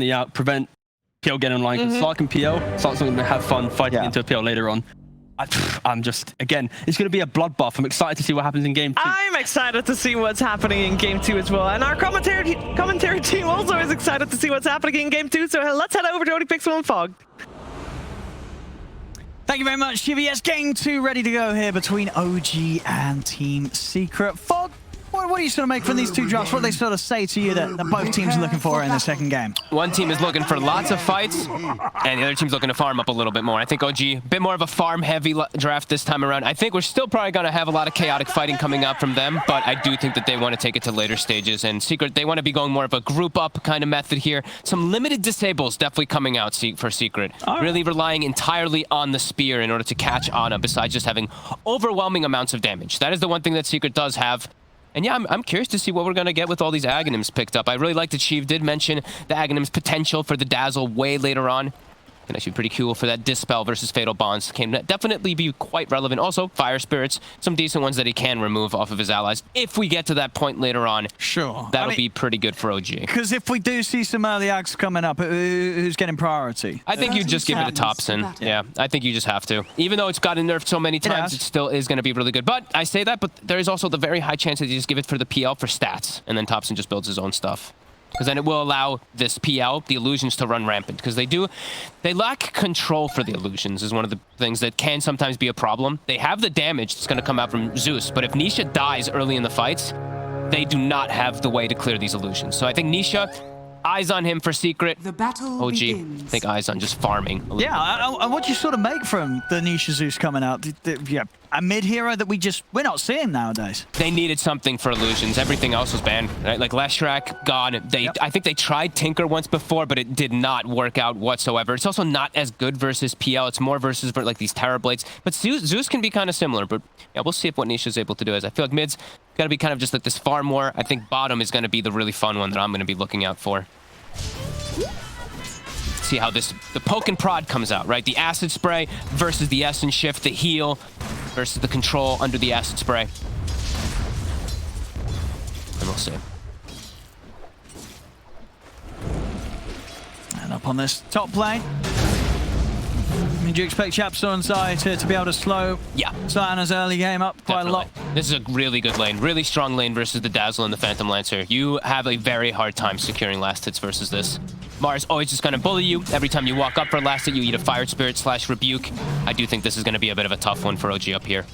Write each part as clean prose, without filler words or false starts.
the out, prevent PL getting online. Because Slark and PL, Slark's not going to have fun fighting into a PL later on. I'm just, again, it's going to be a bloodbath. I'm excited to see what happens in game 2. I'm excited to see what's happening in game 2 as well. And our commentary team also is excited to see what's happening in game 2. So let's head over to ODPixel and Fog. Thank you very much, Chibi. Yes, game 2 ready to go here between OG and Team Secret. Fog, what do you sort of make from these two drops? What do they sort of say to you that both teams are looking for in the second game? One team is looking for lots of fights, and the other team's looking to farm up a little bit more. I think OG, a bit more of a farm-heavy draft this time around. I think we're still probably going to have a lot of chaotic fighting coming out from them, but I do think that they want to take it to later stages. And Secret, they want to be going more of a group-up kind of method here. Some limited disables definitely coming out for Secret. Really relying entirely on the spear in order to catch Ana, besides just having overwhelming amounts of damage. That is the one thing that Secret does have. And yeah, I'm curious to see what we're going to get with all these Aghanims picked up. I really like that Sheev did mention the Aghanim's potential for the Dazzle way later on. And actually pretty cool for that Dispel versus Fatal Bonds. Can definitely be quite relevant. Also, Fire Spirits, some decent ones that he can remove off of his allies. If we get to that point later on, sure, that'll be pretty good for OG. Because if we do see some early Ags coming up, who's getting priority? I think you just give it to Thompson. Yeah, I think you just have to. Even though it's gotten nerfed so many times, it still is going to be really good. But I say that, but there is also the very high chance that you just give it for the PL for stats, and then Thompson just builds his own stuff. Because then it will allow this PL, the illusions, to run rampant. Because they lack control for the illusions is one of the things that can sometimes be a problem. They have the damage that's going to come out from Zeus, but if Nisha dies early in the fights, they do not have the way to clear these illusions. So I think Nisha, eyes on him for Secret. The battle OG, begins. I think eyes on just farming. Yeah, and what do you sort of make from the Nisha Zeus coming out? Yeah, a mid-hero that we're not seeing nowadays. They needed something for illusions. Everything else was banned, right? Like Leshrac, gone. I think they tried Tinker once before, but it did not work out whatsoever. It's also not as good versus PL. It's more versus like these Terror Blades. But Zeus can be kind of similar, but yeah, we'll see if what Nisha's able to do is. I feel like mid's got to be kind of just like this farm war. I think bottom is going to be the really fun one that I'm going to be looking out for. See how the poke and prod comes out, right? The acid spray versus the essence shift, the heal versus the control under the acid spray. And we'll see. And up on this top lane. I mean, do you expect Chapsor and Zai to be able to slow Ana's early game up quite a lot? This is a really good lane, really strong lane versus the Dazzle and the Phantom Lancer. You have a very hard time securing last hits versus this. Mars always just going to bully you. Every time you walk up for a last hit, you eat a Fire Spirit / Rebuke. I do think this is going to be a bit of a tough one for OG up here.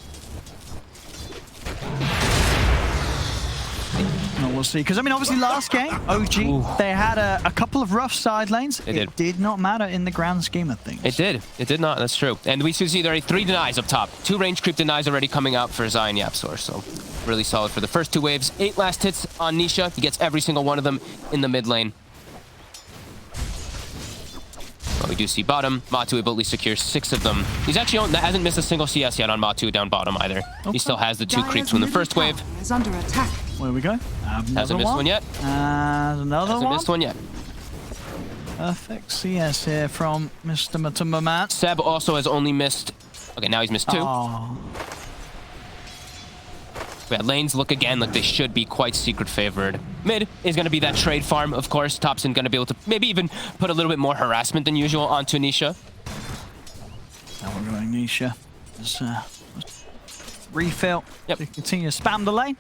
Well, we'll see. Because, I mean, obviously last game, OG, they had a couple of rough side lanes. It did not matter in the grand scheme of things. It did. It did not. That's true. And we see there are 3 denies up top. 2 range creep denies already coming out for Zai and Yapsor. So really solid for the first 2 waves. 8 last hits on Nisha. He gets every single one of them in the mid lane. But we do see bottom. Matu able to secure 6 of them. He's actually hasn't missed a single CS yet on Matu down bottom either. He still has the 2 creeps from the first wave. Is under attack. Where we go? Hasn't missed one yet. Another Hasn't missed one yet. Perfect CS here from Mr. Matumba Man. Seb also has only missed... Okay, now he's missed 2. Oh. Yeah, lanes look again like they should be quite Secret favored. Mid is going to be that trade farm, of course. Thompson going to be able to maybe even put a little bit more harassment than usual onto Nisha. Now we're going Nisha. Just refill. Yep. To continue to spam the lane.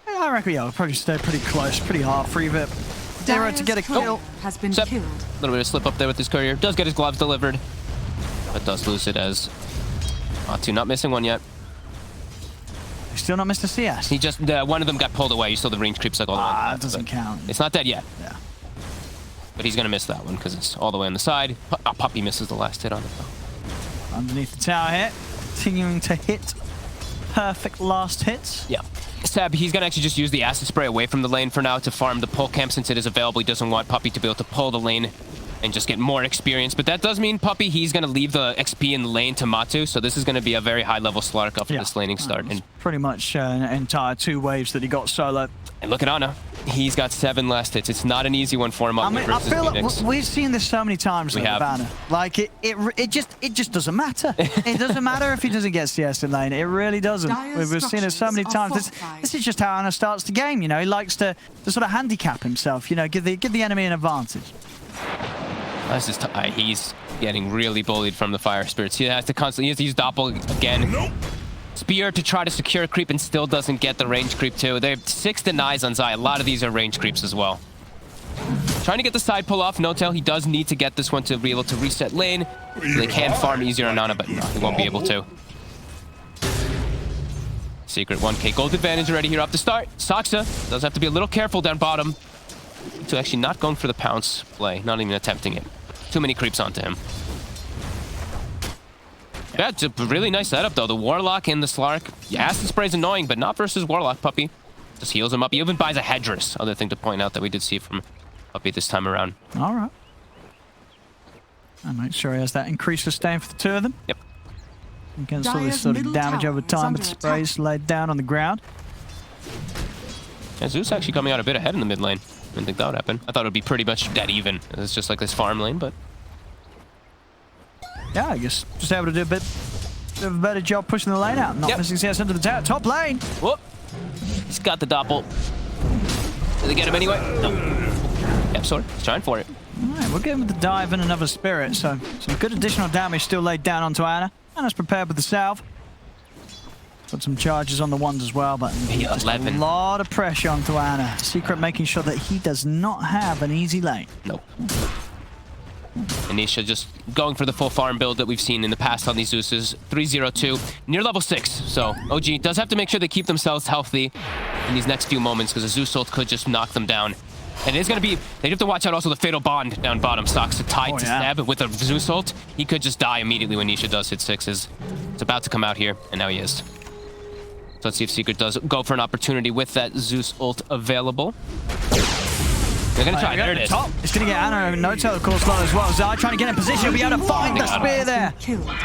I reckon, we'll probably stay pretty close, pretty hard. Free Vip. Zero to get a kill. Has been Seb, killed. a little bit of slip up there with his courier. Does get his gloves delivered, but does lose it as Matu not missing one yet. Still not Mr. CS. He just, one of them got pulled away. You saw the range creeps like all the way. That doesn't count. It's not dead yet. Yeah. But he's going to miss that one because it's all the way on the side. Puppy misses the last hit on it though. Underneath the tower here. Continuing to hit perfect last hits. Yeah. Seb, he's going to actually just use the acid spray away from the lane for now to farm the pull camp since it is available. He doesn't want Puppy to be able to pull the lane and just get more experience. But that does mean Puppy, he's going to leave the XP in the lane to Matu, so this is going to be a very high-level Slark after this laning start. And pretty much an entire 2 waves that he got solo. And look at Ana. He's got 7 last hits. It's not an easy one for him. I mean, I feel like we've seen this so many times with Ana. Like, it just doesn't matter. It doesn't matter if he doesn't get CS in lane. It really doesn't. We've seen it so many times. This is just how Ana starts the game, you know. He likes to sort of handicap himself, you know, give the enemy an advantage. This is he's getting really bullied from the Fire Spirits. He has to use Doppel again. Spear to try to secure creep and still doesn't get the range creep too. They have 6 denies on Zai. A lot of these are range creeps as well. Trying to get the side pull off. No-Tail, he does need to get this one to be able to reset lane. They can farm easier on Ana, but no, he won't be able to. Secret 1k gold advantage already here off the start. Saksa does have to be a little careful down bottom. To actually not going for the pounce play, not even attempting it. Too many creeps onto him. Yeah, it's a really nice setup, though. The Warlock and the Slark. Yeah, Acid Spray is annoying, but not versus Warlock, Puppy. Just heals him up. He even buys a Headdress. Other thing to point out that we did see from Puppy this time around. All right. I'll make sure he has that increased sustain for the 2 of them. Yep. You can see this sort of damage over time, but the sprays laid down on the ground. Yeah, Zeus actually coming out a bit ahead in the mid lane. Didn't think that would happen. I thought it would be pretty much dead even. It's just like this farm lane, but... Yeah, I guess just able to do a bit of a better job pushing the lane out. Not missing CS into the tower. Top lane. Whoop. He's got the Doppel. Did they get him anyway? No. Yep, sorry. He's trying for it. All right, we're getting with the dive and another spirit, so some good additional damage still laid down onto Ana. Ana's prepared with the salve. Got some charges on the ones as well, but just a lot of pressure onto Ana. Secret making sure that he does not have an easy lane. Nope. Anisha just going for the full farm build that we've seen in the past on these Zeuses. 302, near level 6. So OG does have to make sure they keep themselves healthy in these next few moments because a Zeus ult could just knock them down. And it's going to be, they have to watch out also the Fatal Bond down bottom. Stocks tied to Stab with a Zeus ult. He could just die immediately when Nisha does hit 6s. It's about to come out here, and now he is. So let's see if Secret does go for an opportunity with that Zeus ult available. They're going to try. There it is. It's going to get Ana and No-Tail, of course, low as well. Zai trying to get in position. He'll be able to find the spear there.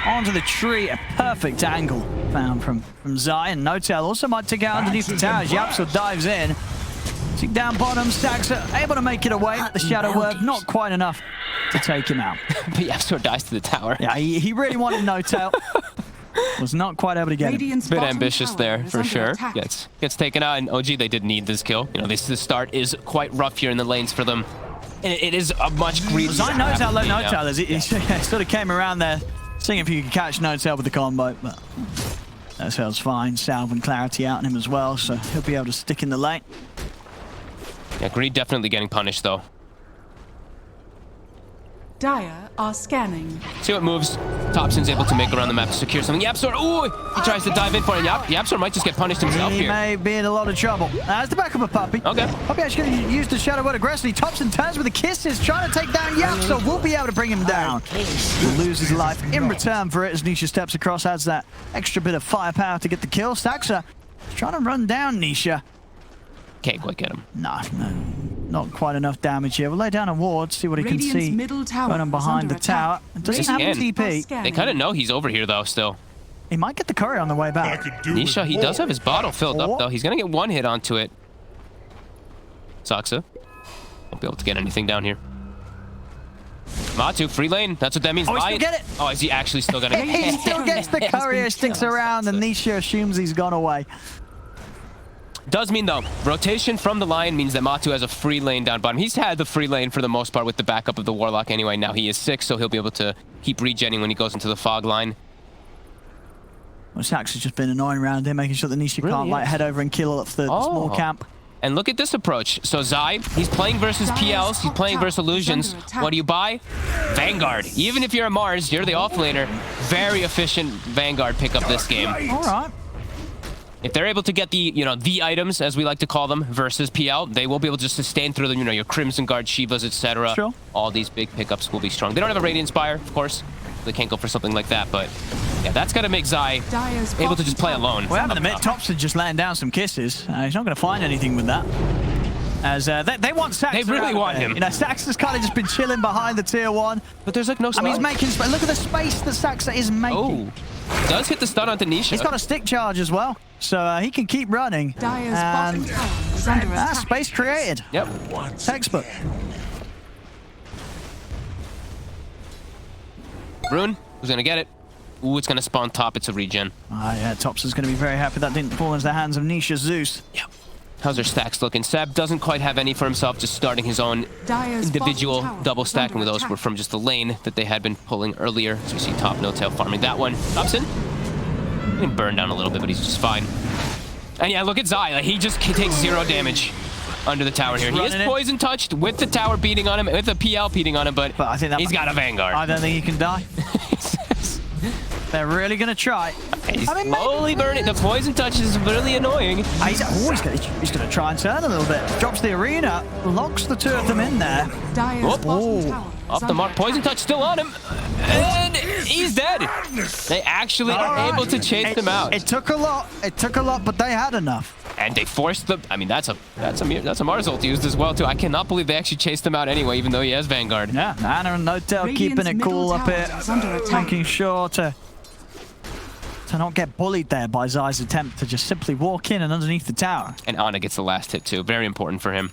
Onto the tree. A perfect angle found from Zai. And No-Tail also might take out underneath the towers. Yapsel dives in. Tick down bottom. Saksa able to make it away. The Shadow Word not quite enough to take him out. But Yapsel dies to the tower. Yeah, he really wanted No-Tail. Was not quite able to get him. Bit ambitious there, for sure. Gets taken out, and OG, they did need this kill. You know, this start is quite rough here in the lanes for them. And it is a much greedier... Zai knows how low No-Tail is. He sort of came around there, seeing if he could catch No-Tail with the combo, but No-Tail's fine. Salve and Clarity out on him as well, so he'll be able to stick in the lane. Yeah, Greed definitely getting punished, though. Dire are scanning. See what moves Thompson's able to make around the map to secure something. Yapsor, ooh! He tries to dive in for it. Yapsor might just get punished himself here. He may be in a lot of trouble. That's the back of a Puppy. Okay. Puppy actually going to use the Shadow Word aggressively. Thompson turns with the kisses, trying to take down Yapsor. We'll be able to bring him down. He'll lose his life in return for it as Nisha steps across, adds that extra bit of firepower to get the kill. Saksa trying to run down Nisha. Can't quite get him. No, not quite enough damage here. We'll lay down a ward, see what he can see going on behind the tower. It doesn't have a TP. They kind of know he's over here, though, still. He might get the courier on the way back. Nisha, he does have his bottle filled up, though. He's going to get one hit onto it. Saksa. Won't be able to get anything down here. Matu, free lane. That's what that means. Oh, he's still get it. Oh, is he actually still going to get it? He still gets the courier, sticks around, and Nisha assumes he's gone away. Does mean, though, rotation from the line means that Matu has a free lane down bottom. He's had the free lane for the most part with the backup of the Warlock anyway. Now he is 6, so he'll be able to keep regenning when he goes into the fog line. Well, Sax has just been annoying around him, making sure that Nisha can't like head over and kill up the small camp. And look at this approach. So Zai, he's playing versus PLs, he's playing versus illusions. What do you buy? Vanguard. Even if you're a Mars, you're the offlaner. Very efficient Vanguard pickup this game. All right. If they're able to get the, the items, as we like to call them, versus PL, they will be able to sustain through them, your Crimson Guard, Shivas, etc. Sure. All these big pickups will be strong. They don't have a Radiant Spire, of course. They can't go for something like that, but yeah, that's got to make Zai able to just play alone. Well, in the mid, Thompson just laying down some kisses. He's not going to find anything with that. As they want Saksa. They really want him. You know, Saksa's kind of just been chilling behind the tier 1. But there's like no I mean, he's making look at the space that Saksa is making. Oh, does hit the stun onto Nisha. He's got a stick charge as well, so he can keep running. Dire's bottom tower is under attack. Space created. Yep. Textbook. Rune, who's gonna get it? Ooh, it's gonna spawn top. It's a regen. Yeah, Topson's gonna be very happy that didn't fall into the hands of Nisha Zeus. Yep. How's their stacks looking? Seb doesn't quite have any for himself, just starting his own Dire's individual bottom tower double is stacking. under Those were attack. from just the lane that they had been pulling earlier. So we see top no-tail farming that one. Thompson getting burned down a little bit, but he's just fine. And yeah, look at Zai. Like, he takes 0 damage under the tower here. He is poison touched with the tower beating on him, with the PL beating on him, but I think that he's got a Vanguard. I don't think he can die. They're really going to try. He's slowly burning. The poison touch is really annoying. He's going to try and turn a little bit. Drops the arena, locks the 2 of them in there. Dire's bottom tower is Off the under mark. Poison touch still on him. And he's dead. They actually are able to chase him out. It took a lot. It took a lot, but they had enough. And they forced the... I mean, that's a Mars ult used as well, too. I cannot believe they actually chased him out anyway, even though he has Vanguard. Yeah, Ana and No-Tail keeping it cool up here. Making sure to not get bullied there by Zai's attempt to just simply walk in and underneath the tower. And Ana gets the last hit, too. Very important for him.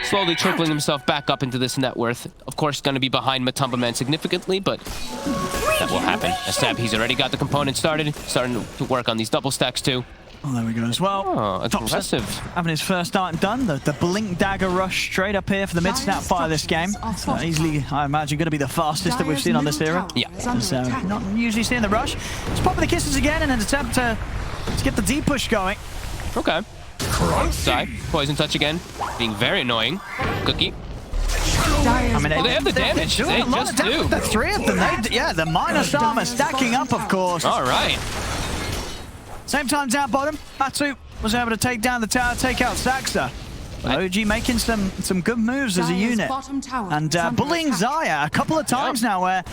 Slowly trickling himself back up into this net worth. Of course, going to be behind Matumba Man significantly, but that will happen. As Seb, he's already got the component starting to work on these double stacks, too. Oh, there we go as well. Oh, aggressive. Having his first item done. The Blink Dagger rush straight up here for the mid-snap fire this game. So easily, I imagine, going to be the fastest that we've seen on this era. Yeah. So, not usually seeing the rush. Just popping the kisses again in an attempt to get the D-push going. Okay. Side. Poison touch again. Being very annoying. Cookie. I mean, they have the damage. They just do. The 3 of them. Yeah, the minus armor stacking up, of course. All right. Same time down bottom, Matu was able to take down the tower, take out Saksa. OG making some good moves as a unit. And bullying Zaya a couple of times now where,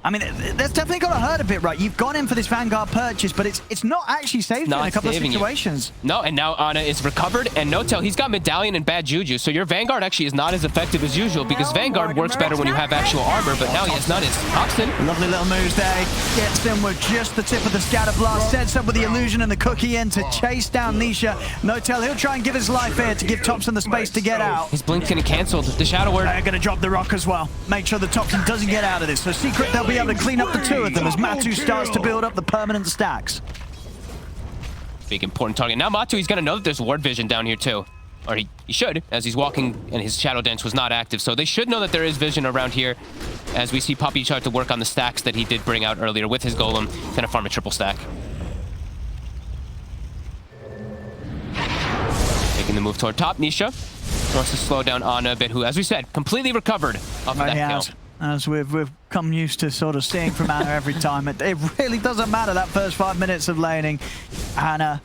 I mean, that's definitely got to hurt a bit, right? You've gone in for this Vanguard purchase, but it's not actually saved you in a couple of situations. No, and now Ana is recovered, and No-Tail, he's got Medallion and bad Juju, so your Vanguard actually is not as effective as usual, because Vanguard works better when you have actual armor, but now he has none. It's Thompson. Lovely little moves there. Gets in with just the tip of the scatter blast, sets up with the illusion and the cookie in to chase down Nisha. No-Tail, he'll try and give his life here to give Thompson the space to get out. His blink's getting cancelled. The Shadow Word. They're going to drop the rock as well. Make sure that Thompson doesn't get out of this. So Secret, they'll be able to clean up the 2 of them as Matu starts to build up the permanent stacks. Big important target. Now Matu, he's going to know that there's ward vision down here too. Or he should, as he's walking and his Shadow Dance was not active. So they should know that there is vision around here as we see Puppy start to work on the stacks that he did bring out earlier with his Golem. He's going to farm a triple stack. Making the move toward top. Nisha wants to slow down Ana a bit, who, as we said, completely recovered off of that kill. As we've come used to sort of seeing from Ana every time. It really doesn't matter that first 5 minutes of laning. Ana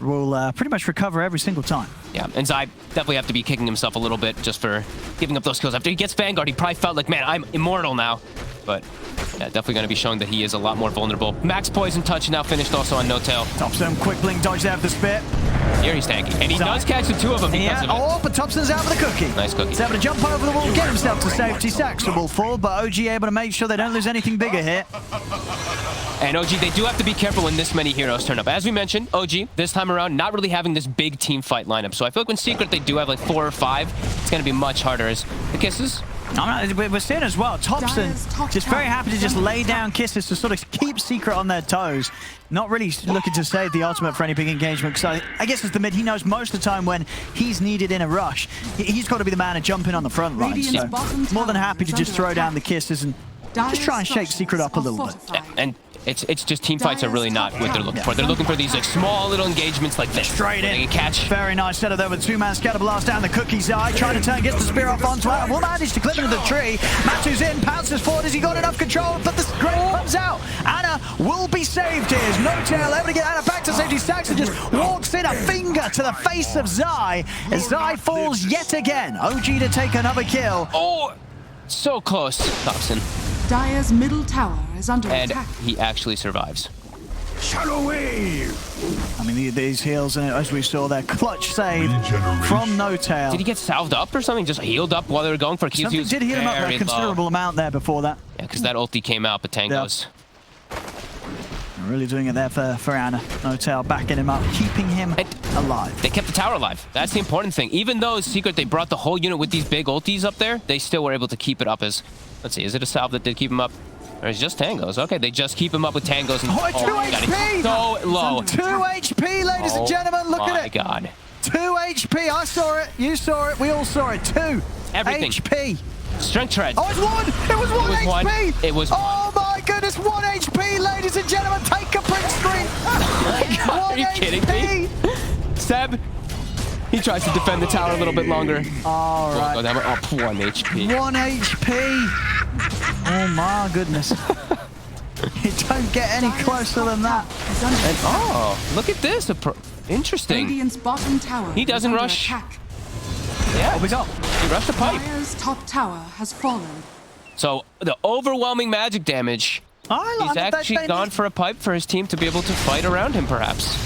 will pretty much recover every single time. Yeah, and Zai definitely have to be kicking himself a little bit just for giving up those kills. After he gets Vanguard, he probably felt like, man, I'm immortal now. But yeah, definitely going to be showing that he is a lot more vulnerable. Max Poison Touch now finished also on No-Tail. Thompson, quick blink, dodge out the spit. Here he's tanking. And he does catch the 2 of them because of it. Oh, but Thompson's out with the cookie. Nice cookie. He's able to jump over the wall, get himself to safety. Saksa will fall, but OG able to make sure they don't lose anything bigger here. And OG, they do have to be careful when this many heroes turn up. As we mentioned, OG, this time around, not really having this big team fight lineup. So I feel like when Secret, they do have like 4 or 5, it's going to be much harder as the kisses. We're seeing as well, Thompson just very happy to just lay down kisses to sort of keep Secret on their toes. Not really looking to save the ultimate for any big engagement, because I guess as the mid, he knows most of the time when he's needed in a rush. He's got to be the man to jump in on the front line. So more than happy to just throw down the kisses and just try and shake Secret up a little bit. Yeah, and it's just team fights are really not what they're looking for. They're looking for these like small little engagements like this. Straight in. They can catch. Very nice setup there with 2-man scatter blast down the cookie's eye. Trying to turn, gets the spear off onto Ana. Will manage to clip into the tree. Matu's in, pounces forward. Has he got enough control? But the grave comes out. Ana will be saved here. No-Tail able to get Ana back to safety. Saksa just walks in, a finger to the face of Zai. As Zai falls yet again. OG to take another kill. Oh, so close, Thompson. Dire's middle tower is under and attack. he actually survives. Shallow wave. I mean, these heals, as we saw there, clutch save from Notail. Did he get salved up or something? Just healed up while they were going for kills? Something did heal him up a considerable amount there before that. Yeah, because that ulti came out, but Tango's... Really doing it there for Ana. Notail backing him up, keeping him alive. They kept the tower alive. That's the important thing. Even though Secret, they brought the whole unit with these big ultis up there, they still were able to keep it up as... Let's see, is it a salve that did keep him up? Or is it just Tangos? Okay, they just keep him up with Tangos. And, 2 HP! So low. 2 HP, ladies and gentlemen, look at it. Oh my god. 2 HP, I saw it, you saw it, we all saw it. 2 Everything. HP. Strength treads. Oh, it's 1! It was 1 HP! It was Oh my goodness, 1 HP, ladies and gentlemen, take a print screen! Are you kidding me? Seb, he tries to defend the tower a little bit longer. All right. 1 HP. 1 HP. Oh my goodness. You don't get any closer than that. Oh, look at this. Interesting. Radiant's bottom tower He doesn't is under rush. attack. Yeah, What we got? he rushed the pipe. Dire's top tower has fallen. So the overwhelming magic damage. He's actually gone for a pipe for his team to be able to fight around him, perhaps.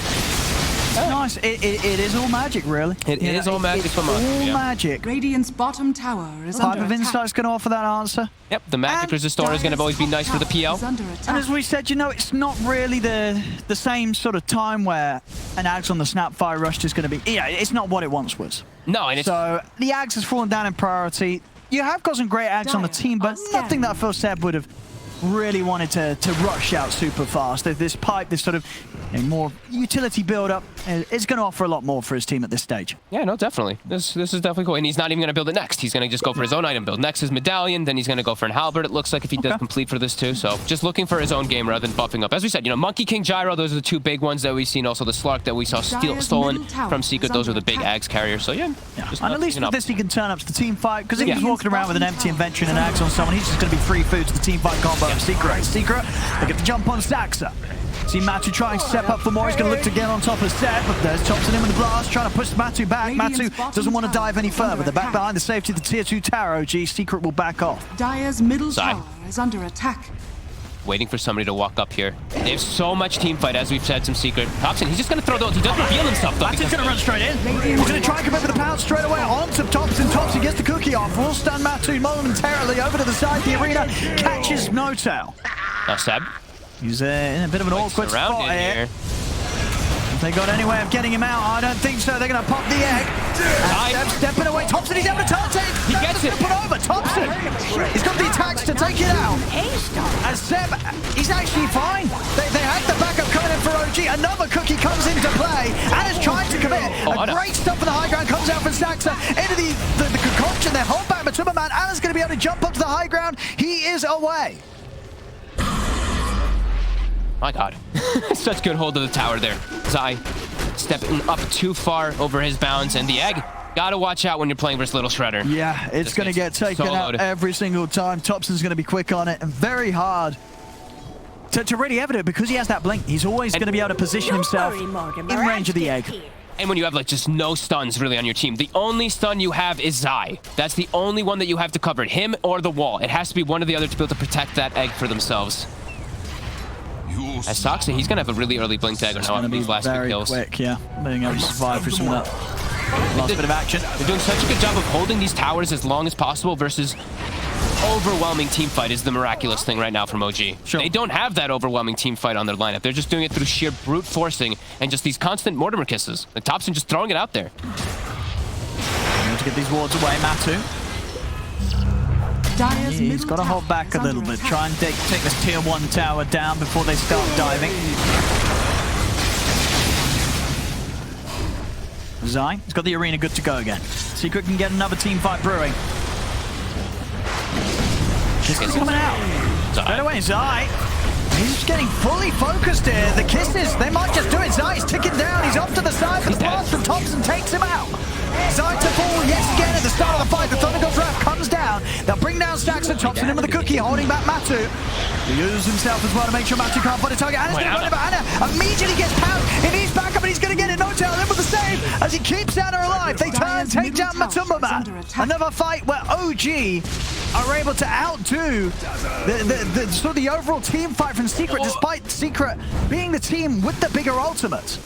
Nice. It is all magic, really. It is all magic it's from us. all Yeah. magic. Radiant's bottom tower is Pipe under of attack. Insight's going to offer that answer. Yep, the magic resistor is going to always be nice for the PL. Is under And attack. as we said, you know, it's not really the same sort of time where an Ags on the Snapfire Rush is going to be. Yeah, it's not what it once was. No, and it's So the Ags has fallen down in priority. You have got some great Ags on the team, but nothing that I feel Seb would have really wanted to rush out super fast. This pipe, this sort of more utility build-up, is going to offer a lot more for his team at this stage. yeah, no, definitely. This is definitely cool. And he's not even going to build it next. He's going to just go for his own item build. Next is Medallion, then he's going to go for an Halberd, it looks like, if he does complete for this too. So just looking for his own game rather than buffing up. As we said, you know, Monkey King, Gyro, those are the 2 big ones that we've seen. Also the Slark that we saw stolen from Secret. Those are the big Ags carriers. So yeah. And at least with this, he can turn up to the team fight, because if Yeah. he's walking around with an empty inventory and an Ags on someone, he's just going to be free food to the team fight combo of Secret. Secret, they get the jump on Saksa. See Matu trying to step up for more. He's going to look to get on top of Seb, but there's Thompson in with the blast, trying to push Matu back. Matu doesn't want to dive any further. They're back behind the safety of the tier 2 tower. OG, Secret will back off. Dire's middle Side. tower is under attack. Waiting for somebody to walk up here. They have so much team fight, as we've said, some Secret. Thompson, he's just going to throw those. He doesn't reveal himself, though. Matu's going to run straight in. He's going to try and come in with the pounce straight away onto Thompson. Thompson gets the cookie off. Will stun Matu momentarily over to the side of the arena. Catches Notail. Now, Seb. He's in a bit of an awkward spot here. Have they got any way of getting him out? I don't think so. They're going to pop the egg. Seb stepping away. Thompson, he's able to turn it. He gets it. Put over. Thompson. He's got the attacks to take it out. And Seb, he's actually fine. They had the backup coming in for OG. Another cookie comes into play. Anna's trying to commit. A great stuff for the high ground. Comes out from Saksa into the concoction there. Hold back Matumba Man. Anna's going to be able to jump up to the high ground. He is away. My god. Such good hold of the tower there. Zai stepping up too far over his bounds, and the egg. Gotta watch out when you're playing versus Little Shredder. Yeah, it's going to get taken out every single time. Thompson's going to be quick on it, and very hard to really evident, because he has that blink. He's always going to be able to position himself in range of the egg. And when you have like just no stuns really on your team, the only stun you have is Zai. That's the only one that you have to cover, him or the wall. It has to be one or the other to be able to protect that egg for themselves. As Saksa, he's gonna have a really early blink dagger now on these last few kills. Very quick, yeah. Being able to survive for some of that last bit of action. They're doing such a good job of holding these towers as long as possible versus overwhelming team fight is the miraculous thing right now from OG. Sure. They don't have that overwhelming team fight on their lineup. They're just doing it through sheer brute forcing and just these constant Mortimer kisses. And Thompson just throwing it out there. To get these wards away, Matu. He's got to hold back a little bit. Try and take this tier 1 tower down before they start diving. Zai, he's got the arena good to go again. Secret can get another team fight brewing. This is coming out. Straight away, Zai. He's getting fully focused here. The kisses, they might just do it. Zai's ticking down. He's off to the side, but the blast from Thompson takes him out. Zai to fall yet again at the start of the fight. The Thunder God's Wrath comes down. They'll bring down Stacks and Thompson in with the cookie, holding back Matu. He uses himself as well to make sure Matu can't find a target. Anna's going to run it, but Anna immediately gets pounced. If he's back up and he's going to get it, Notail in with the save as he keeps Anna alive. They turn, take down Matumba Man. Another fight where OG are able to outdo the overall team fight from Secret, despite Secret being the team with the bigger ultimates.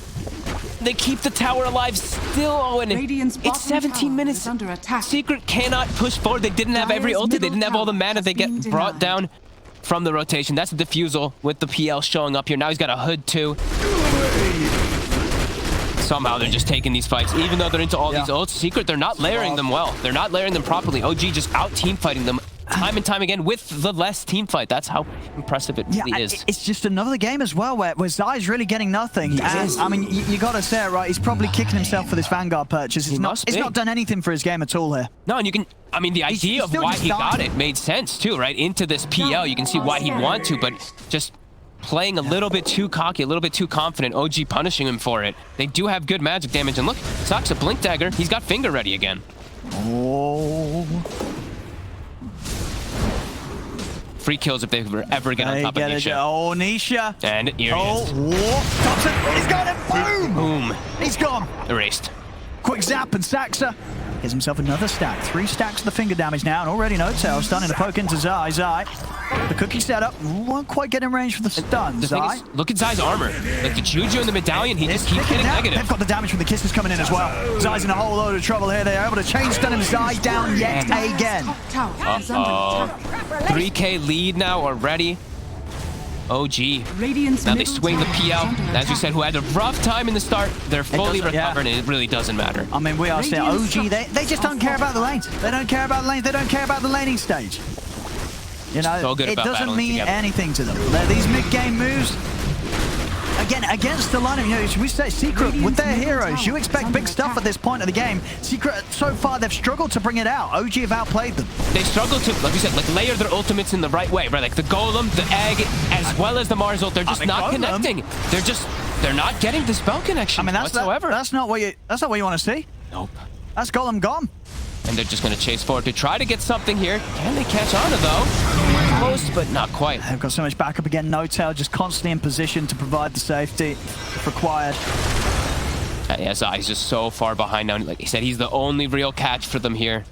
They keep the tower alive still, Owen. Radiant's It's bottom 17 tower minutes. is under attack. Secret cannot push forward. They didn't have every Dire's ulti. They didn't have all the middle mana. tower They has get been brought denied. down from the rotation. That's the defusal with the PL showing up here. Now he's got a hood too. Somehow they're just taking these fights. Even though they're into all these ults, Secret, they're not layering them well. They're not layering them properly. OG just out team fighting them time and time again with the less team fight. That's how impressive it really is. It's just another game as well where Zai's really getting nothing. And, I mean, you got to say it, right? He's probably kicking himself for this Vanguard purchase. It's not done anything for his game at all here. No, and you can, I mean, the idea of why he got it made sense too, right? Into this PL, you can see why he'd want to, but just playing a little bit too cocky, a little bit too confident. OG punishing him for it. They do have good magic damage, and look, Saksa Blink Dagger. He's got Finger ready again. Oh. Free kills if they were ever get on top of Nisha. Oh, Nisha. And here he is. Thompson, he's got it. Boom. Boom. He's gone. Erased. Quick zap, and Saksa gives himself another stack. 3 stacks of the finger damage now, and already NoTail starting to poke into Zai. Zai, the cookie setup, won't quite get in range for the stun. The thing is, look at Zai's armor. Like the Juju and the medallion, he just keeps hitting negative. They've got the damage from the kisses coming in as well. Zai's in a whole load of trouble here. They're able to chain stun him. Zai down yet again. Top tower is under attack. 3K lead now already. OG. Radiant's Now they middle swing the tower is PL. under As you attack. said, who had a rough time in the start. They're fully doesn't- yeah. recovered, and it really doesn't matter. I mean, we are saying OG, they just don't care about the lanes. They don't care about the lanes. They don't care about the laning stage. You know, So good it about doesn't battling mean together. anything to them. These mid-game moves, again, against the lineup, you know, we say Secret, with their heroes, you expect big stuff at this point of the game. Secret, so far, they've struggled to bring it out. OG have outplayed them. They struggle to, like we said, like layer their ultimates in the right way, right? Like the Golem, the Egg, as well as the Mars ult. They're just not connecting. They're not getting the spell connection whatsoever. That's not what you want to see. Nope. That's Golem gone. And they're just going to chase forward to try to get something here. Can they catch on to though? Close, but not quite. They've got so much backup again. NoTail just constantly in position to provide the safety if required. Yeah, Zai's just so far behind now. Like he said, he's the only real catch for them here.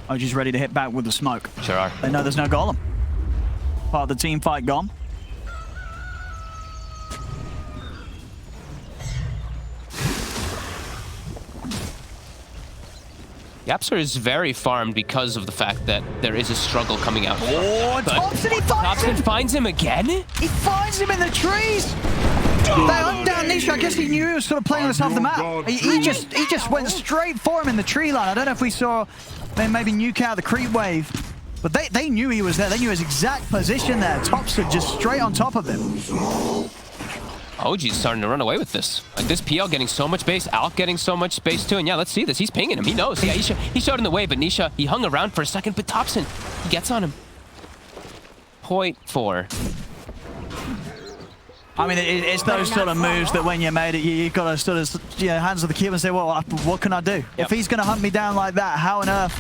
OG's ready to hit back with the smoke. Sure are. They know there's no Golem. Part of the team fight gone. Yapster is very farmed because of the fact that there is a struggle coming out. Oh, Thompson, he finds him! Thompson finds him again? He finds him in the trees! They hunt down Nisha. I guess he knew he was sort of playing this off the map. He just went straight for him in the tree line. I don't know if we saw maybe nuke out the creep wave, but they knew he was there. They knew his exact position there. Thompson just straight on top of him. OG's starting to run away with this. Like this PL getting so much base, Alk getting so much space too, and yeah, let's see this. He's pinging him. He knows. Yeah, he showed in the way, but Nisha, he hung around for a second, but Thompson, he gets on him. 0.4. I mean, it's those sort of moves that when you made it, you got to sort of, hands of the cube and say, well, what can I do? Yep. If he's going to hunt me down like that, how on earth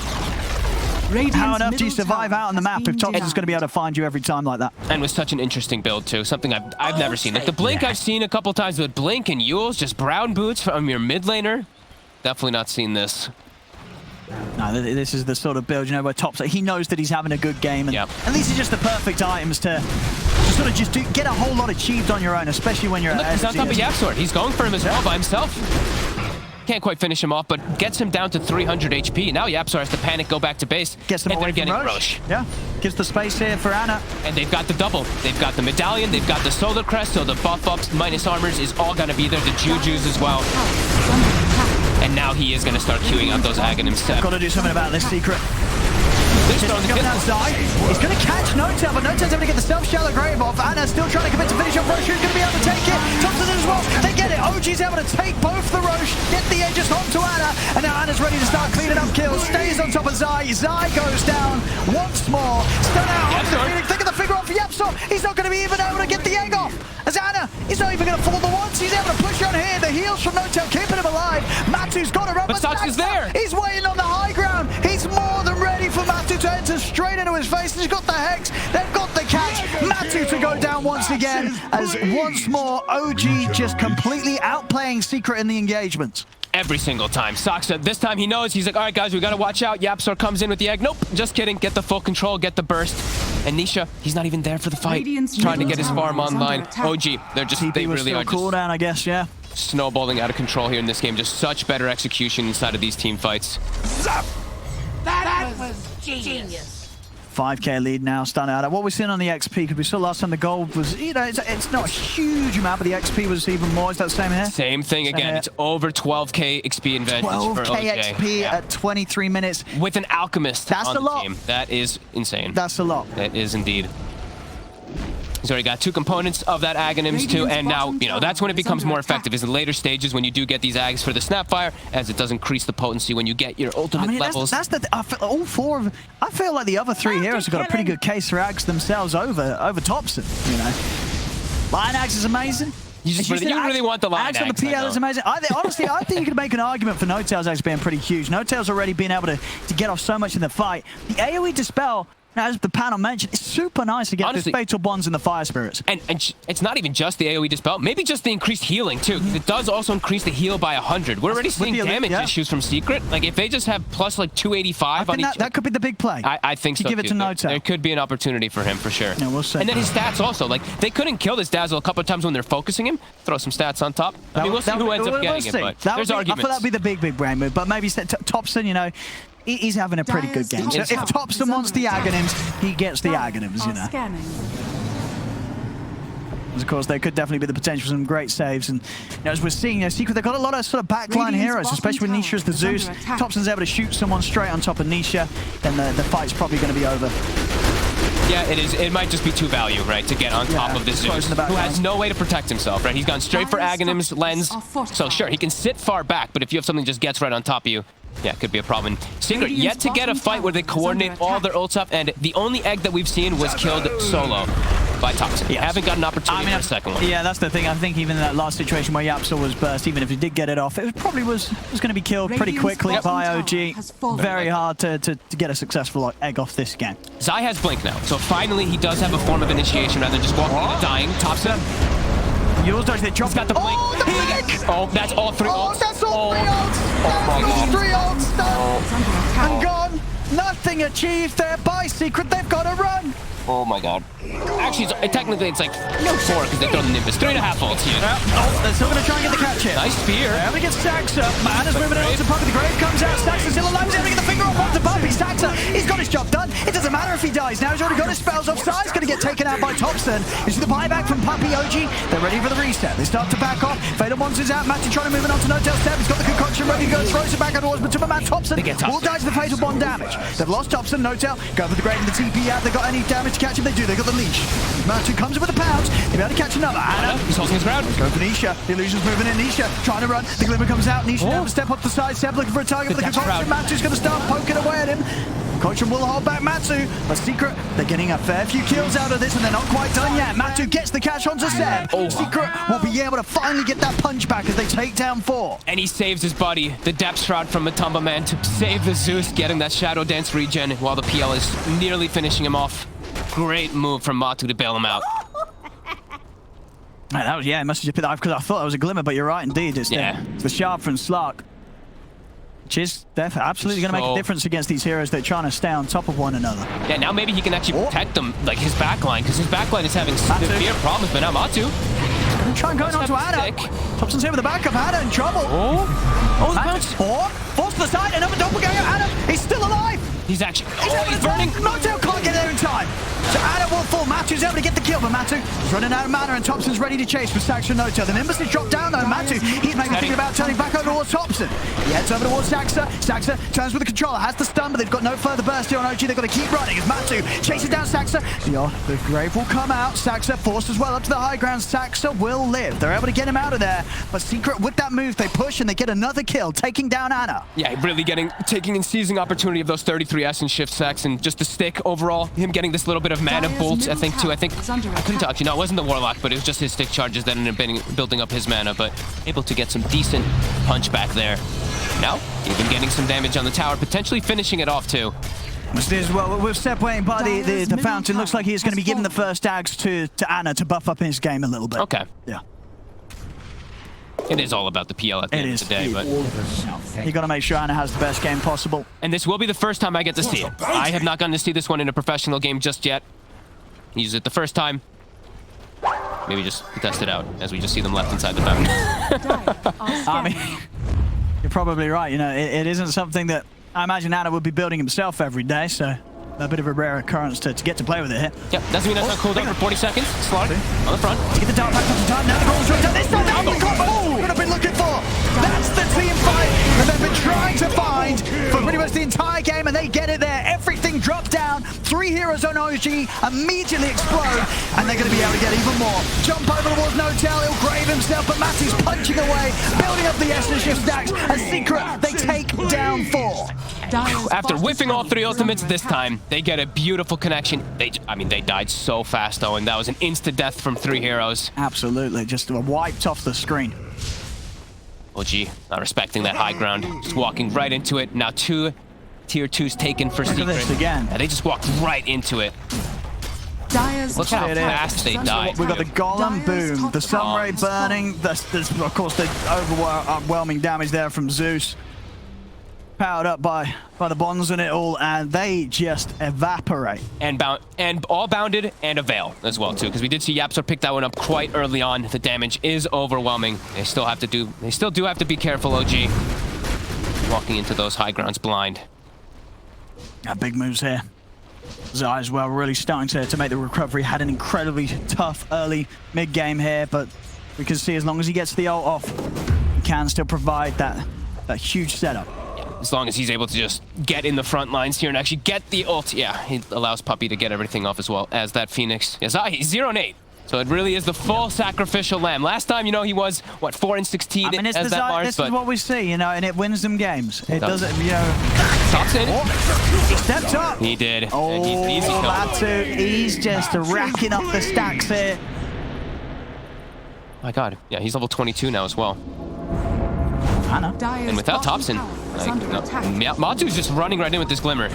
do you survive out on the map if Thompson's going to be able to find you every time like that? And with such an interesting build too, something I've never seen. Like the Blink I've seen a couple times, but Blink and Yules, just brown boots from your mid laner. Definitely not seen this. No, this is the sort of build, where Thompson, he knows that he's having a good game, and these are just the perfect items to sort of just get a whole lot achieved on your own, especially when you're Look, he's on top of Yapsword. He's going for him as well by himself. Can't quite finish him off, but gets him down to 300 HP. Now Yapsword has to panic, go back to base, Gets them and away they're from getting Roche. Yeah, gives the space here for Ana. And they've got the double. They've got the medallion, they've got the solar crest, so the buff ups minus armors is all gonna be there. The Jujus as well. And now he is gonna start queuing out those Aghanim 7. Got to do something about this Secret. He's throwing the Coming kill. outside. He's going to catch NoTail, but NoTail's able to get the self-shallow grave off. Ana's still trying to commit to finish off Roche, who's going to be able to take it. Thompson as well. They get it. OG's able to take both the Roche, get the edges home to Ana, and now Ana's ready to start cleaning up kills. Stays on top of Zai. Zai goes down once more. Stun out. Think of the figure off Yapsor. He's not going to be even able to get the egg off. As Ana, he's not even going to fall the once. He's able to push on here. The heals from NoTail keeping him alive. Matu's got to run. But Saksa's there. He's waiting on the high ground. He's more than ready for Matu to enter straight into his face. He's got the Hex. They've got the catch. Matu to go down once again. As once more, OG just completely outplaying Secret in the engagement. every single time. Saksa, this time he knows. He's like, all right, guys, we got to watch out. YapzOr comes in with the egg. Nope, just kidding. Get the full control, get the burst. And Nisha, he's not even there for the fight. Trying to get his farm online. OG, they really are just cooldown, I guess, yeah. snowballing out of control here in this game. Just such better execution inside of these team fights. That was genius. 5k lead now, starting out. What we're seeing on the XP, because we saw last time the gold was, you know, it's not a huge amount, but the XP was even more. Is that the same here? Same thing again. It's over 12k XP advantage for 12k OJ. XP at 23 minutes. With an alchemist That's on a the lot. team. That is insane. That's a lot. That is indeed. He's already got 2 components of that Aghanims too, and now, you know, that's when it becomes more effective, is in later stages when you do get these Ags for the Snapfire, as it does increase the potency when you get your ultimate levels. That's all 4 of. I feel like the other 3 heroes have got a pretty good case for Ags themselves over Thompson. You know, Lion Ags is amazing. You really want the Lion Ags on the Ags, PL is amazing. Honestly, I think you could make an argument for No-Tail's Ags being pretty huge. No-Tail's already been able to get off so much in the fight. The AoE Dispel, as the panel mentioned, it's super nice to get those fatal bonds in the fire spirits. And it's not even just the AoE Dispel, maybe just the increased healing too. It does also increase the heal by 100. We're already seeing damage issues from Secret. Like if they just have plus like 285 on each. That could be the big play. I think so. Give it to No-Tail. There could be an opportunity for him for sure. Yeah, we'll see. And then his stats also. Like they couldn't kill this Dazzle a couple of times when they're focusing him. Throw some stats on top. I mean, we'll see who ends up getting it, but there's arguments. I feel that'd be the big brain move. But maybe Thompson, you know, he's having a pretty good game. So if Thompson wants the Aghanims, he gets the Aghanims, you know. Of course, there could definitely be the potential for some great saves. And you know, as we're seeing, you know, Secret, they've got a lot of sort of backline heroes, especially with Nisha as the Zeus. Thompson's able to shoot someone straight on top of Nisha, then the fight's probably going to be over. Yeah, it is. It might just be 2 value, right, to get on top of this Zeus, who has no way to protect himself, right? He's gone straight for Aghanims, Lens. So sure, he can sit far back, but if you have something that just gets right on top of you, yeah, it could be a problem. Secret yet to get a fight where they coordinate all their ults up, and the only egg that we've seen was killed solo by Thompson. Yes. Haven't got an opportunity for a second one. Yeah, that's the thing. I think even in that last situation where YapzOr was burst, even if he did get it off, it probably was going to be killed pretty quickly by OG. Very hard to get a successful egg off this game. Zai has Blink now, so finally he does have a form of initiation rather than just walking in and dying. Thompson. Yours does the drop. He's got the Blink. Oh, the Blink! Oh, that's all 3 ults. That's all 3 ults! That's 3 ults done! And gone! Nothing achieved there by Secret. They've got to run! Oh my god. Actually, technically it's like 4 because they throw the Nimbus. 3.5 ults here. Oh, they're still going to try and get the catch here. Nice spear. They're able to get Saksa. Mana's moving it onto Puppy. The Grave comes out. Saksa's still alive. He's able to get the finger off onto Puppy. Saksa, he's got his job done. It doesn't matter if he dies. Now he's already got his spells offside. He's going to get taken out by Thompson. You see the buyback from Puppy OG. They're ready for the reset. They start to back off. Fatal Monster's out. Matty trying to move it onto No-Tail's step. He's got the concoction ready to go. Throws it back towards Superman Thompson. All dies to the fatal bond damage. They've lost Thompson. No-Tail go for the Grave and the TP out. They got any damage to catch him? They do. They got the leash. Matthew comes in with the pounds. They'll be able to catch another. Anna. He's holding his ground. Go for Nisha. The illusion's moving in. Nisha trying to run. The glimmer comes out. Nisha down to step up the side. Step looking for a target. But the concoction. Matsu's going to start poking away at him. Concoction will hold back Matsu. But Secret, they're getting a fair few kills out of this, and they're not quite done yet. Matsu gets the catch onto Seb. Secret will be able to finally get that punch back as they take down 4. And he saves his buddy, the Depth Shroud from Matumba Man, to save the Zeus, getting that Shadow Dance regen while the PL is nearly finishing him off. Great move from Matu to bail him out. That was, yeah, it must have just been that because I thought it was a glimmer, but you're right indeed. It's the Shard from Slark, which is absolutely going to make a difference against these heroes that are trying to stay on top of one another. Yeah, now maybe he can actually protect them, like his backline, because his backline is having severe problems, but now Matu. Try and going on to Anna. Thompson's here with the backup. Anna in trouble. Oh, the bounce. Force to the side. Another doppelganger. Anna, he's still alive. He's actually. He's burning. No-Tail can't get there in time. So Anna will fall. Matu's able to get the kill, but Matu is running out of mana, and Thompson's ready to chase with Saksa and No-Tail. The Nimbus is dropped down, though. Matu, he's maybe thinking about turning back over towards Thompson. He heads over towards Saksa. Saksa turns with the controller, has the stun, but they've got no further burst here on OG. They've got to keep running as Matu chases down Saksa. The Grave will come out. Saksa forced as well up to the high ground. Saksa will live. They're able to get him out of there, but Secret with that move, they push and they get another kill, taking down Anna. Yeah, really taking and seizing opportunity of those 33 Essence shift sacks and just the stick overall. Him getting this little bit of mana bolts, I think, too. I couldn't tell. No, it wasn't the Warlock, but it was just his stick charges that ended up building up his mana, but able to get some decent punch back there. Now, even getting some damage on the tower, potentially finishing it off, too. Well, with Seb waiting by the fountain, looks like he's going to be giving the first Ags to Anna to buff up his game a little bit. Okay. Yeah. It is all about the PL at the end of the day, but You got to make sure Anna has the best game possible. and this will be the first time I get to see it. I have not gotten to see this one in a professional game just yet. Use it the first time. Maybe just test it out as we just see them left inside the fountain. I mean, you're probably right. You know, it isn't something that I imagine Anna would be building himself every day, so a bit of a rare occurrence to get to play with it here. Yep, doesn't mean that's not cooled down for 40 seconds. Slaughter on the front. To get the dart back up to time. Now the ball's right down this time. Now the combo we're going to be looking for. That's the team fight that they've been trying to find for pretty much the entire game, and they get it there. Everything dropped down. 3 heroes on OG immediately explode, and they're going to be able to get even more. Jump over towards No-Tail. He'll grave himself, but Matty's punching away, building up the Essence Shift stacks. A secret, they take down 4. After whiffing all 3 ultimates this time, they get a beautiful connection. They died so fast though, and that was an instant death from 3 heroes. Absolutely, just wiped off the screen. OG not respecting that high ground, just walking right into it. Now 2 tier 2s taken for Secret. Look at this again. And they just walked right into it. Look how fast they died. We got the Golem boom, the Sunray burning, of course the overwhelming damage there from Zeus. Powered up by the bonds in it all, and they just evaporate. And all bounded and a veil as well too, because we did see Yapsor pick that one up quite early on. The damage is overwhelming. They still do have to be careful, OG. Walking into those high grounds blind. Big moves here. Zai as well, really starting to make the recovery. Had an incredibly tough early mid game here, but we can see as long as he gets the ult off, he can still provide that huge setup. As long as he's able to just get in the front lines here and actually get the ult. Yeah, he allows Puppey to get everything off as well as that Phoenix. Yes, he's 0-8. So it really is the full sacrificial lamb. Last time, you know, he was, what, 4-16 I mean, it's as that Mars, this is what we see, you know, and it wins them games. It doesn't, you know... Tops in. He stepped up. He did. Oh, and he's easy Matu, he's just racking up the stacks here. My God. Yeah, he's level 22 now as well. Anna. And without Thompson, Matu's just running right in with this Glimmer.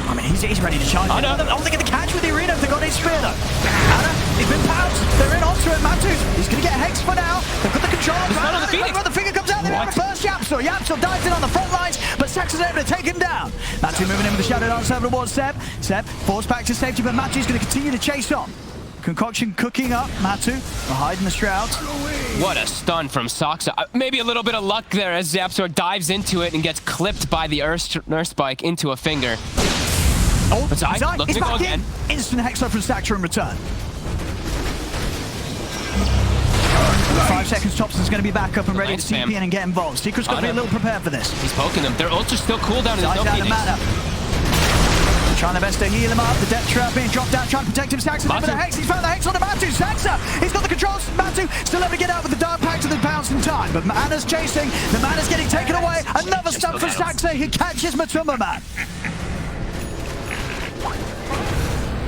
I mean, he's ready to charge. Oh, no. Oh, they get the catch with the arena. They got his spear, though. Anna, he's been pounced. They're in onto it. Matu, he's going to get Hex for now. They've got the control. Not on the Phoenix. The finger comes out. They have reverse Yapsor. Yapsor dives in on the front lines, but Sax is able to take him down. Matu moving in with the Shadow Dance over towards Seb. Seb forced back to safety, but Matu's going to continue to chase on. Concoction cooking up. Matu hiding the shrouds. What a stun from Saksa. Maybe a little bit of luck there as Zapsor dives into it and gets clipped by the Nurse Spike into a finger. Oh, but Zai looking to go again. Instant Hexler from Saxter in return. 5 seconds, Thompson's going to be back up and ready to TP in and get involved. Secret's got to be a little prepared for this. He's poking them. Their ults are still cooldown and no Phoenix. Trying their best to heal him up. The Death Trap being dropped down, trying to protect him. Saxon with the Hex. He's found the Hex on the Matu. Saxa, he's got the controls. Matu still able to get out with the Dark Pact to the bounce in time. But Mana's chasing. The Mana's getting taken away. Another stun for Saxa. He catches Matumba Man.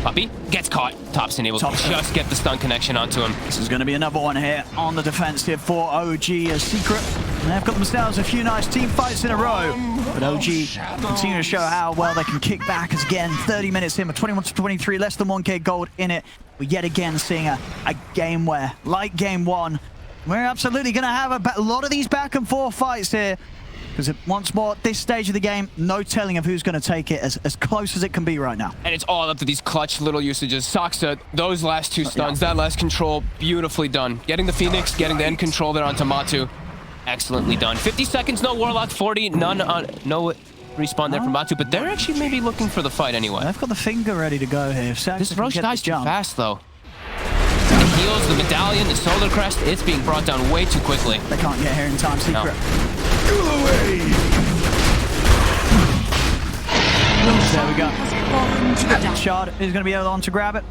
Puppey gets caught. Thompson able to just get the stun connection onto him. This is going to be another one here on the defense here for OG as Secret. And they've got themselves a few nice team fights in a row. But OG continue to show how well they can kick back as again, 30 minutes in, with 21-23, less than 1k gold in it. We're yet again seeing a game where, like game 1, we're absolutely going to have a lot of these back and forth fights here. Because once more, at this stage of the game, no telling of who's going to take it as close as it can be right now. And it's all up to these clutch little usages. Saksa, those last 2 stuns, that last control, beautifully done. Getting the Phoenix, getting the end control there onto Matu. Excellently done. 50 seconds, no Warlock, 40, no respawn there from Matu, but they're actually maybe looking for the fight anyway. They've got the finger ready to go here. This Roche dies too fast, though. The heals, the medallion, the solar crest, it's being brought down way too quickly. They can't get here in time, Secret. No. There we go. Shard is going to be able to grab it.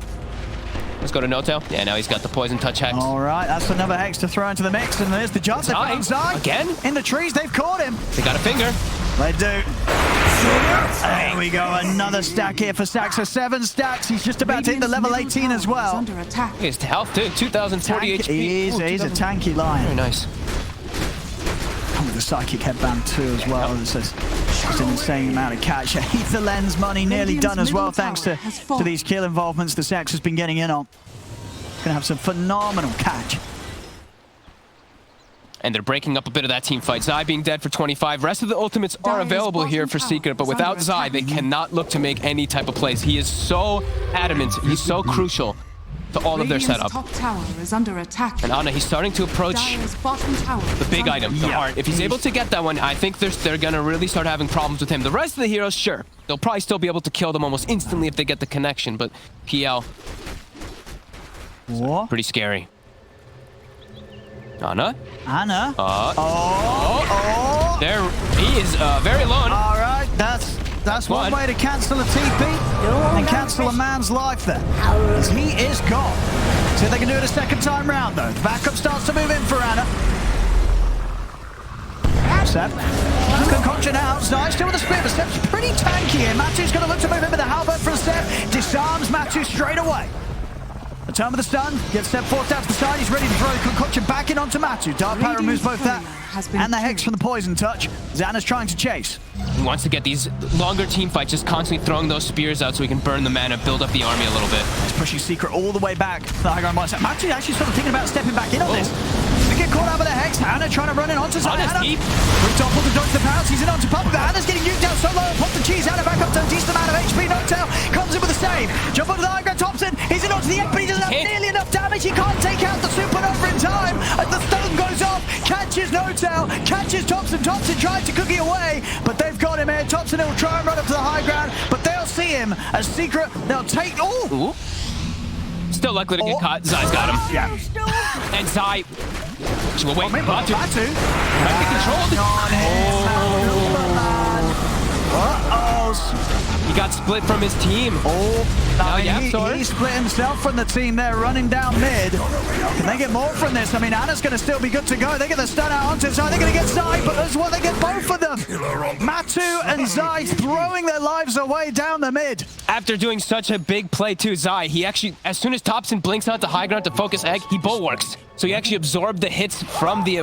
Let's go to No-Tail. Yeah, now he's got the poison touch hex. All right, that's another hex to throw into the mix, and there's the jump. Zai again in the trees. They've caught him. They got a finger. They do. There we go. Another stack here for Saxa. 7 stacks. He's just about to hit the level 18 as well. Under attack. His health too. 2040 HP. He's a tanky lion. Very nice. With the psychic headband too as well. It's just an insane amount of catch. Ether lens money nearly done as well, thanks to these kill involvements the Sex has been getting in on. Gonna have some phenomenal catch. And they're breaking up a bit of that team fight. Zai being dead for 25. Rest of the ultimates are Dire's available here bottom for tower Secret, but is without under Zai, attack. they cannot look to make any type of plays. He is so adamant. He's so crucial to all of their Radiant's setup. top tower is under attack. And Ana, he's starting to approach Dire's bottom tower the is big under item, the attack. heart. If he's able to get that one, I think they're going to really start having problems with him. The rest of the heroes, sure, they'll probably still be able to kill them almost instantly if they get the connection, but PL, What? pretty scary. Ana? Ana. Oh. There, he is very alone. All right, that's one One. way to cancel a TP and cancel a man's life there. As he is gone. See if they can do it a second time round, though. The backup starts to move in for Ana. Seb. Concoction outside, still with the spear, but Seb's pretty tanky here. Matu's going to look to move in with the halberd from Seb. Disarms Matu straight away. The turn with the stun, gets Seb forced out to the side. He's ready to throw the concoction back in onto Matu. Dark Power removes both that and the Hex from the poison touch. Xana's trying to chase. He wants to get these longer team fights, just constantly throwing those spears out so he can burn the mana, build up the army a little bit. He's pushing Secret all the way back. The high ground mindset. Matu actually sort of thinking about stepping back in on this. They get caught out with the Hex. Ana trying to run in onto Zai. Ana's deep. Topple to dodge the pounce. He's in onto Puppy, but Ana's getting nuked down so low. Pop the cheese. Ana back up to a decent amount of HP. No-tail comes in with a save. Jump onto the high ground. Thompson. He's in onto the egg, but he doesn't have nearly enough damage. He can't take out the supernova in time. As the stone goes off, catches No-tail, catches Thompson. Thompson tried to cookie away, but they've got him here. Thompson will try and run up to the high ground, but they'll see him as Secret. They'll take. Ooh. Still likely to get caught. Zai's got him. Yeah. And Zai. She will wait. Matu. Matu. Might be controlled. He got split from his team. He split himself from the team there, running down mid. Can they get more from this? I mean, Ana's going to still be good to go. They get the stun out onto Zai. They're going to get Zai, but as well, they get both of them. Matu and Zai throwing their lives away down the mid. After doing such a big play too, Zai, he actually, as soon as Thompson blinks out to high ground to focus egg, he bulwarks. So he actually absorbed the hits from the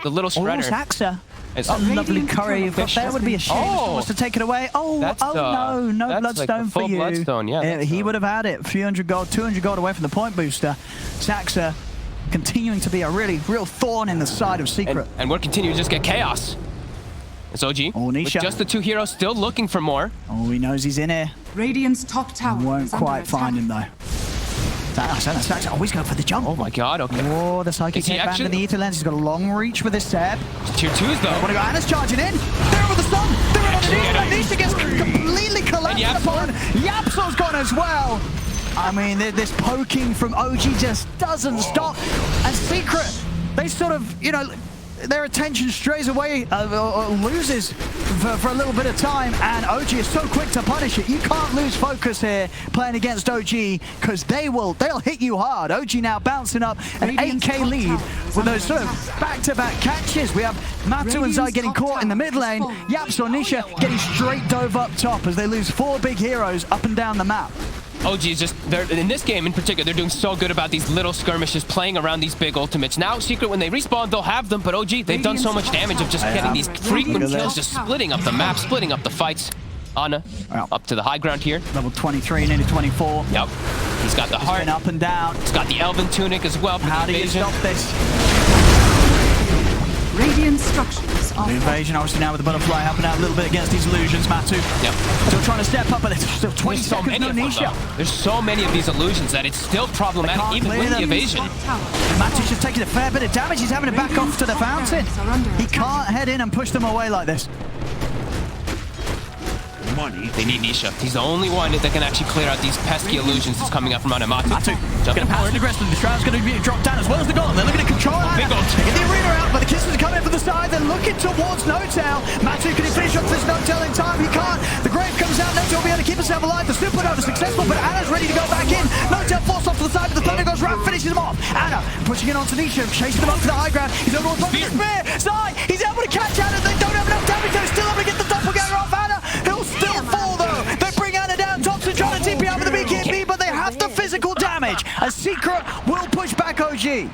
little shredder. Saksa. It's Lovely curry you've got there. Would be a shame if someone was to take it away. No that's bloodstone like for you. Bloodstone, yeah. He would have had it. 300 gold, 200 gold away from the point booster. Saksa continuing to be a real thorn in the side of Secret. And we're continuing to just get chaos. It's OG. Oh, with Nisha. just the two heroes still looking for more. Oh, he knows he's in here. Radiant's top tower Won't is under quite find him though. Saksa always going for the jump. Oh my god, okay. Oh, the psychic Is he headband in the ether lens. He's got a long reach with his Seb. Tier 2s though. Want to go? Ana's charging in. They're with the stun. They're on the Nisha gets completely collapsed upon. Yapso's gone as well. I mean, this poking from OG just doesn't stop. And Secret, they sort of, you know, their attention strays away, or loses for a little bit of time, and OG is so quick to punish it. You can't lose focus here playing against OG, because they'll hit you hard. OG now bouncing up an 8k lead with those sort of back-to-back catches. We have Matu and Zai getting caught in the mid lane. Yaps or Nisha getting straight dove up top as they lose 4 big heroes up and down the map. OG is just, in this game in particular, they're doing so good about these little skirmishes, playing around these big ultimates. Now, Secret, when they respawn, they'll have them, but OG, they've done so much damage of just getting these frequent kills, just splitting up the map, splitting up the fights. Ana, up to the high ground here. Level 23 and into 24. Yep. He's got the heart. Up and down. He's got the Elven Tunic as well for How the do you invasion. stop this? Radiant structures are The invasion obviously now with the butterfly helping out a little bit against these illusions. Matu still trying to step up, but it's still 20 There's so seconds, many no of them, Nisha. though. There's so many of these illusions that it's still problematic, even with the evasion. Matu's just taking a fair bit of damage. He's having to back off to the fountain. He can't head in and push them away like this. They need Nisha. He's the only one that can actually clear out these pesky illusions that's coming up from Ana. Matu Gonna power aggressively. The Shroud's gonna be dropped down as well as the golem. They're looking to control Ana. Big ult. They get the arena out, but the kisses are coming in from the side. They're looking towards No-tail. Matu, can he finish off this No-tail in time? He can't. The grave comes out. No-tail will be able to keep himself alive. The supernova successful, but Ana's ready to go back in. No-tail forced off to the side, but the thunder goes round, finishes him off. Ana pushing in onto Nisha, chasing them up to the high ground. He's over with the spear. Zai, he's able to catch Ana. They don't have enough damage. They're still able to get the doppelganger off Ana. He'll still fall though. They bring Ana down. Thompson trying to TP out with the BKB, but they have the physical damage. A Secret will push back OG.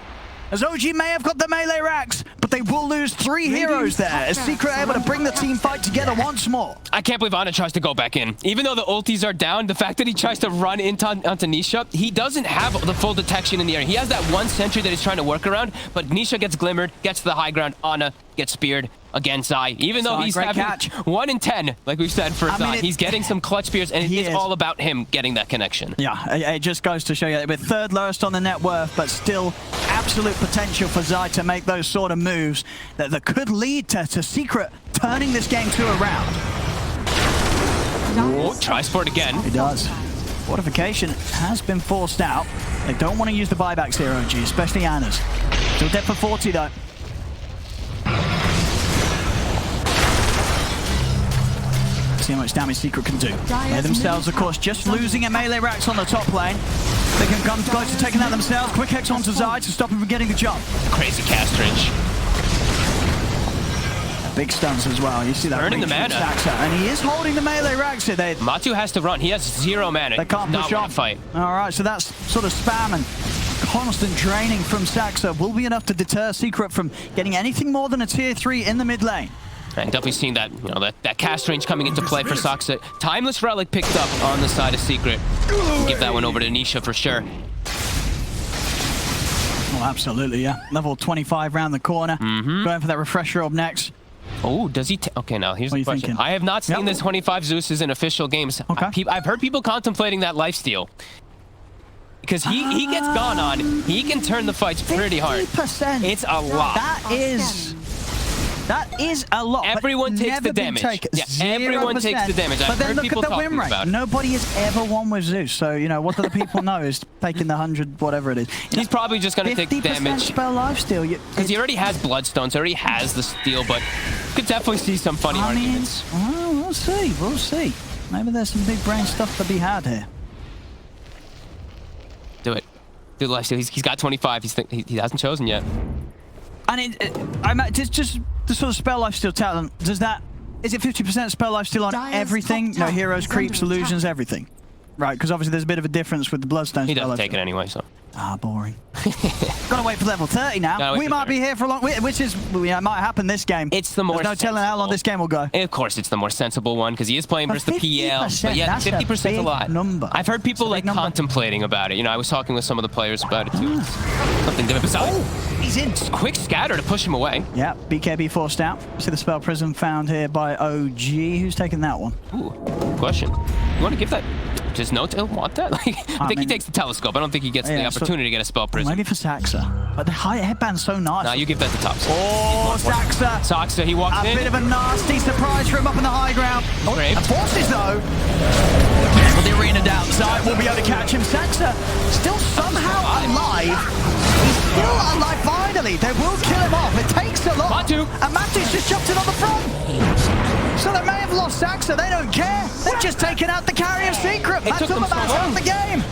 As OG may have got the melee racks, but they will lose 3 heroes there, as Secret able to bring the team fight together once more. I can't believe Ana tries to go back in. Even though the ultis are down, the fact that he tries to run onto Nisha, he doesn't have the full detection in the air. He has that one sentry that he's trying to work around, but Nisha gets glimmered, gets to the high ground, Ana gets speared. Again, Zai, even though he's having catch. 1 in 10, like we've said for Zai, he's getting some clutch spears, and it's all about him getting that connection. Yeah, it just goes to show you that we're 3rd lowest on the net worth, but still absolute potential for Zai to make those sort of moves that could lead to Secret turning this game 2 around. Oh, tries for it again. He does. Fortification has been forced out. They don't want to use the buybacks here, OG, especially Ana's. Still dead for 40 though. See how much damage Secret can do. They themselves, of course, just losing a melee racks on the top lane. They can come close to taking that themselves. Quick hex onto Zai to stop him from getting the jump. Crazy cast range. Big stuns as well. You see that Burning the mana. Saksa, and he is holding the melee racks here. Matu has to run. He has 0 mana. They can't push on. Fight. All right, so that's sort of spam and constant draining from Saksa will be enough to deter Secret from getting anything more than a tier 3 in the mid lane. And definitely seeing that, that cast range coming into play for Saksa. Timeless Relic picked up on the side of Secret. Give that one over to Nisha for sure. Oh, absolutely, yeah. Level 25 round the corner. Going for that refresher up next. Oh, does he? Okay, now here's the question. Thinking? I have not seen this 25 Zeus's in official games. Okay. I've heard people contemplating that lifesteal. Because he gets gone on, he can turn the fights pretty hard. 50%. It's a lot. That is a lot. Everyone takes the damage. Yeah, everyone takes the damage. But then look at the win rate. About it. Nobody has ever won with Zeus. So, what do the people know is taking the 100, whatever it is. He's probably just going to take damage. 50% spell lifesteal. Because he already has Bloodstones, already has the steal, but could definitely see some funny arguments. Well, we'll see. We'll see. Maybe there's some big brain stuff to be had here. Do it. Do the lifesteal. He's got 25. He hasn't chosen yet. And just the sort of spell lifesteal talent, is it 50% spell lifesteal on everything? No, heroes, creeps, illusions, everything. Right, because obviously there's a bit of a difference with the Bloodstone. He doesn't take it anyway, so. Ah, boring. Gotta wait for level 30 now. We might be here for a long, which might happen this game. It's the more There's no telling how long this game will go. Of course, it's the more sensible one because he is playing versus the PL. But yeah, 50% a lot. Number. I've heard people like contemplating about it. I was talking with some of the players about it too. Something different. Oh, he's in. Quick scatter to push him away. Yeah, BKB forced out. See the spell prism found here by OG. Who's taking that one? Ooh, question. You want to give that? Does Notail want that? I think he takes the telescope. I don't think he gets the opportunity to get a spell prism. Maybe for Saksa. But the high headband's so nice. Nah, you give that to Tops. Oh, Saksa. Saksa, he walks in. A bit of a nasty surprise for him up in the high ground. Great. Forces though. With the arena down, Zai will be able to catch him. Saksa still somehow alive. He's still alive finally. They will kill him off. It takes a lot. Matu. And Matu's just jumped in on the front. So they may have lost Saksa. They don't care. They've just taken out the carry of Secret. Matu out of the game.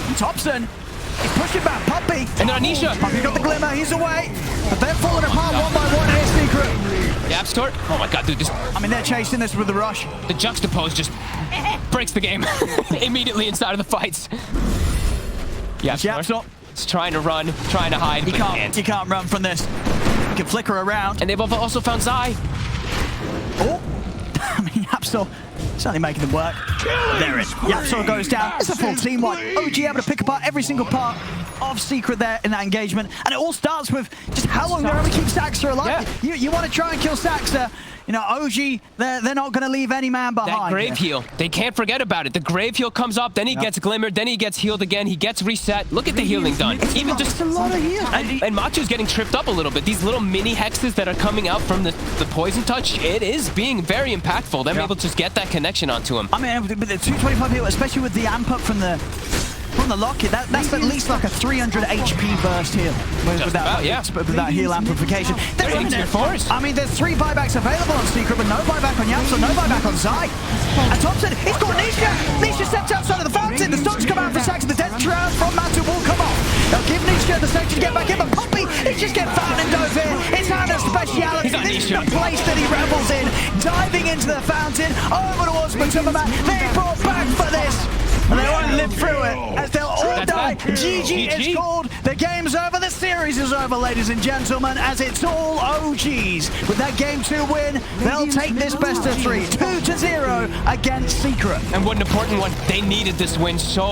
And Thompson. He's pushing back Puppy. And then Anisha. Puppy got the glimmer. He's away. But they're falling apart one by one here, Secret. The App Store. Oh my God, dude. They're chasing this with the rush. The juxtapose just breaks the game immediately inside of the fights. Yeah, it's trying to run, trying to hide. You can't run from this. You can flicker around. And they've also found Zai. Oh, Yapsor certainly making them work. There it is. Yapsor goes down. It's a full team wipe. OG able to pick apart every single part of Secret there in that engagement. And it all starts with just how long they're able to keep Saksa alive. Yeah. You want to try and kill Saksa. OG, they're not going to leave any man behind. That grave heal, they can't forget about it. The grave heal comes up, then he gets glimmered, then he gets healed again, he gets reset. Look at the healing done. It's a lot of heal. And Matu's getting tripped up a little bit. These little mini hexes that are coming out from the poison touch, it is being very impactful. They're able to just get that connection onto him. With the 225 heal, especially with the amp up from the locket, that's at least like a 300 HP burst heal with that heal amplification. There's 3 buybacks available on Secret, but no buyback on Yapsor, no buyback on Zai. And Thompson, he's got Nisha. Nisha steps outside of the fountain. The stones come out for Saksa. The death shroud from Matu will come off. They'll give Nisha the second to get back in, but Puppy, he's just getting fountain dove in. It's Hannah's speciality. This is the place that he revels in. Diving into the fountain, over towards Matuma. They brought back for this. And they won't live through it, as they'll all die GG is called. The game's over. The series is over, ladies and gentlemen, as it's all OGs. With that Game 2 win, they'll take this best of 3, 2-0 against Secret. And what an important one. They needed this win so